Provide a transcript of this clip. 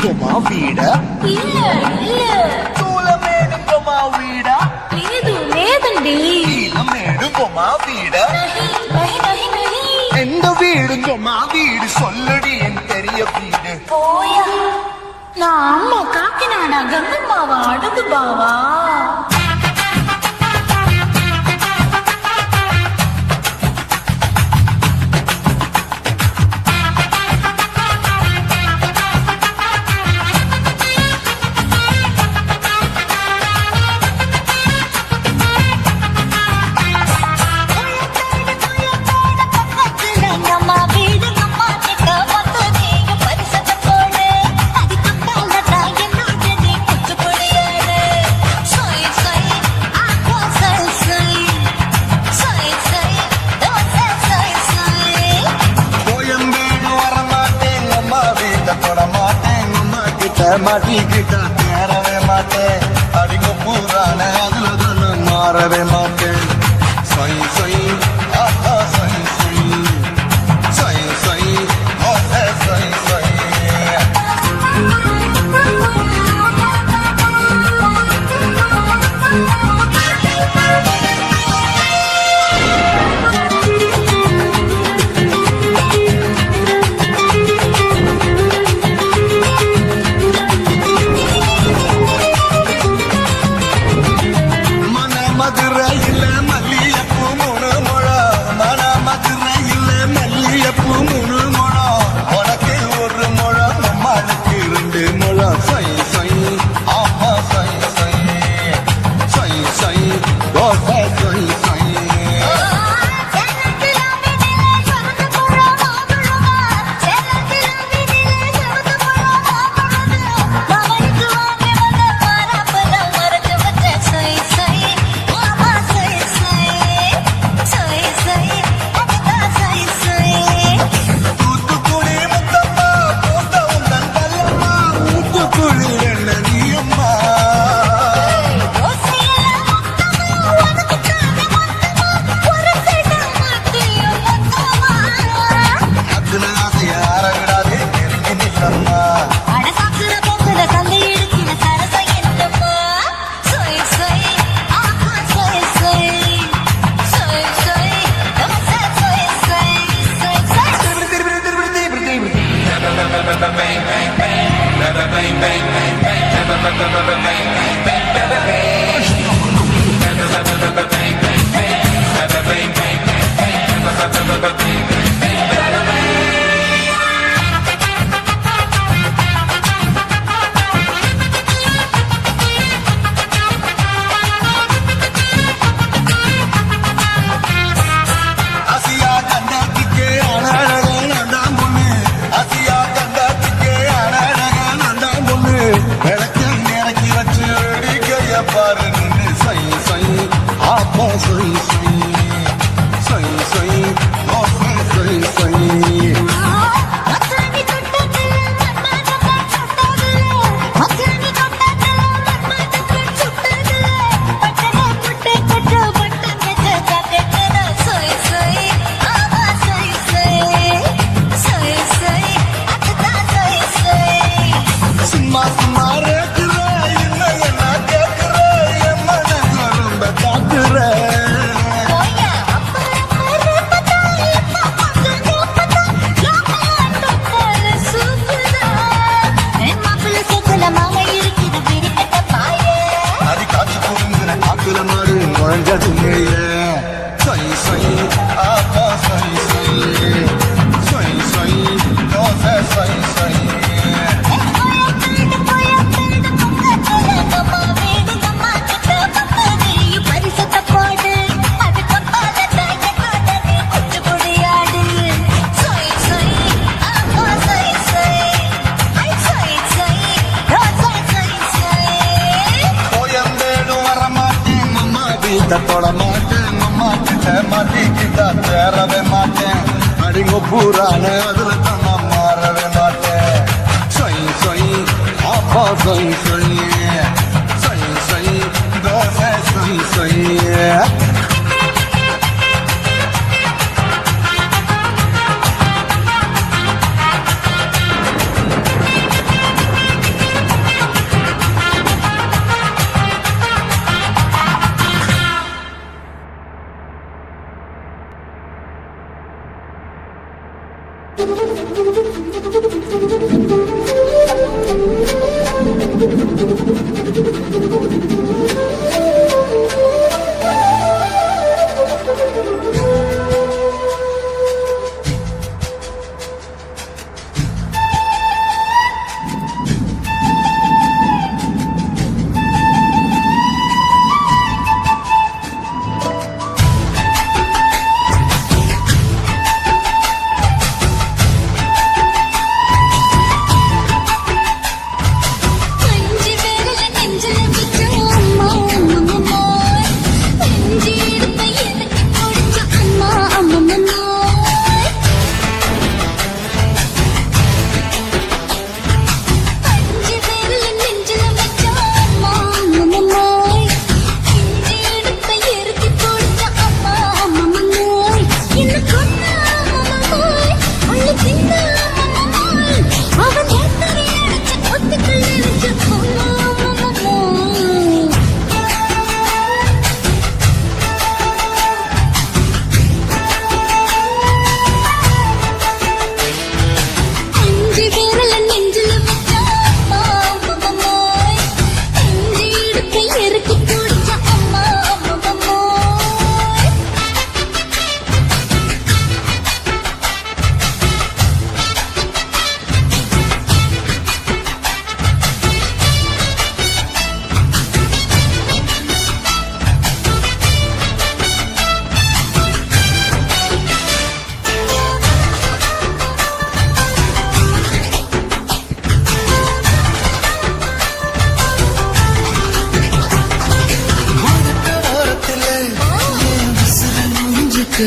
ఇంకో వీడ తూలమేడుకో మా వీడ లేదండి మేడుకో మా వీడ எந்த வீடுங்கோ மா வீடு சொல்லுடி என் பெரிய வீடு போயா நான் அம்மா காக்கினாடா கங்கம்மாவா அடுத்து பாவா மாட்டிக்கிட்டா தேரவே மாட்டேன் அடிங்க பூரான அதுல தானே மாறவே மாட்டேன் சை சை ஆஹா சை சை சை சை ஓசை சை சை தொட மாட்டேன் அம்மா கிட்ட மாட்டிக்கிட்டா தேரவே மாட்டேன் அடிங்க பூரான அதுல தான் நான் மாறவே மாட்டேன் சை சை அப்பா சை சை சை சை தோசை சை சை அஞ்சு விரல நெஞ்சில வச்ச அம்மா அம்மம்மா நெஞ்சி எடுத்த எனக்கு பிடிச்ச அம்மா அம்மம்மா அஞ்சு விரல நெஞ்சில வச்ச அம்மா அம்மம்மா நெஞ்சி எடுத்த எனக்கு பிடிச்ச அம்மா அம்மம்மா என்ன கொன்ன அம்மம்மா அள்ளி தின்ன அம்மம்மா அவன் ஏத்தறி அடிச்ச ஒத்துக்கள் நினைச்ச அம்மா அம்மம்மா அஞ்சு விரல நெஞ்சில வச்ச அம்மா அம்மம்மா நெஞ்சி எடுத்த எனக்கு பிடிச்ச அம்மா அம்மம்மா ஓரத்திலே என் உசுரு நெஞ்சுக்கு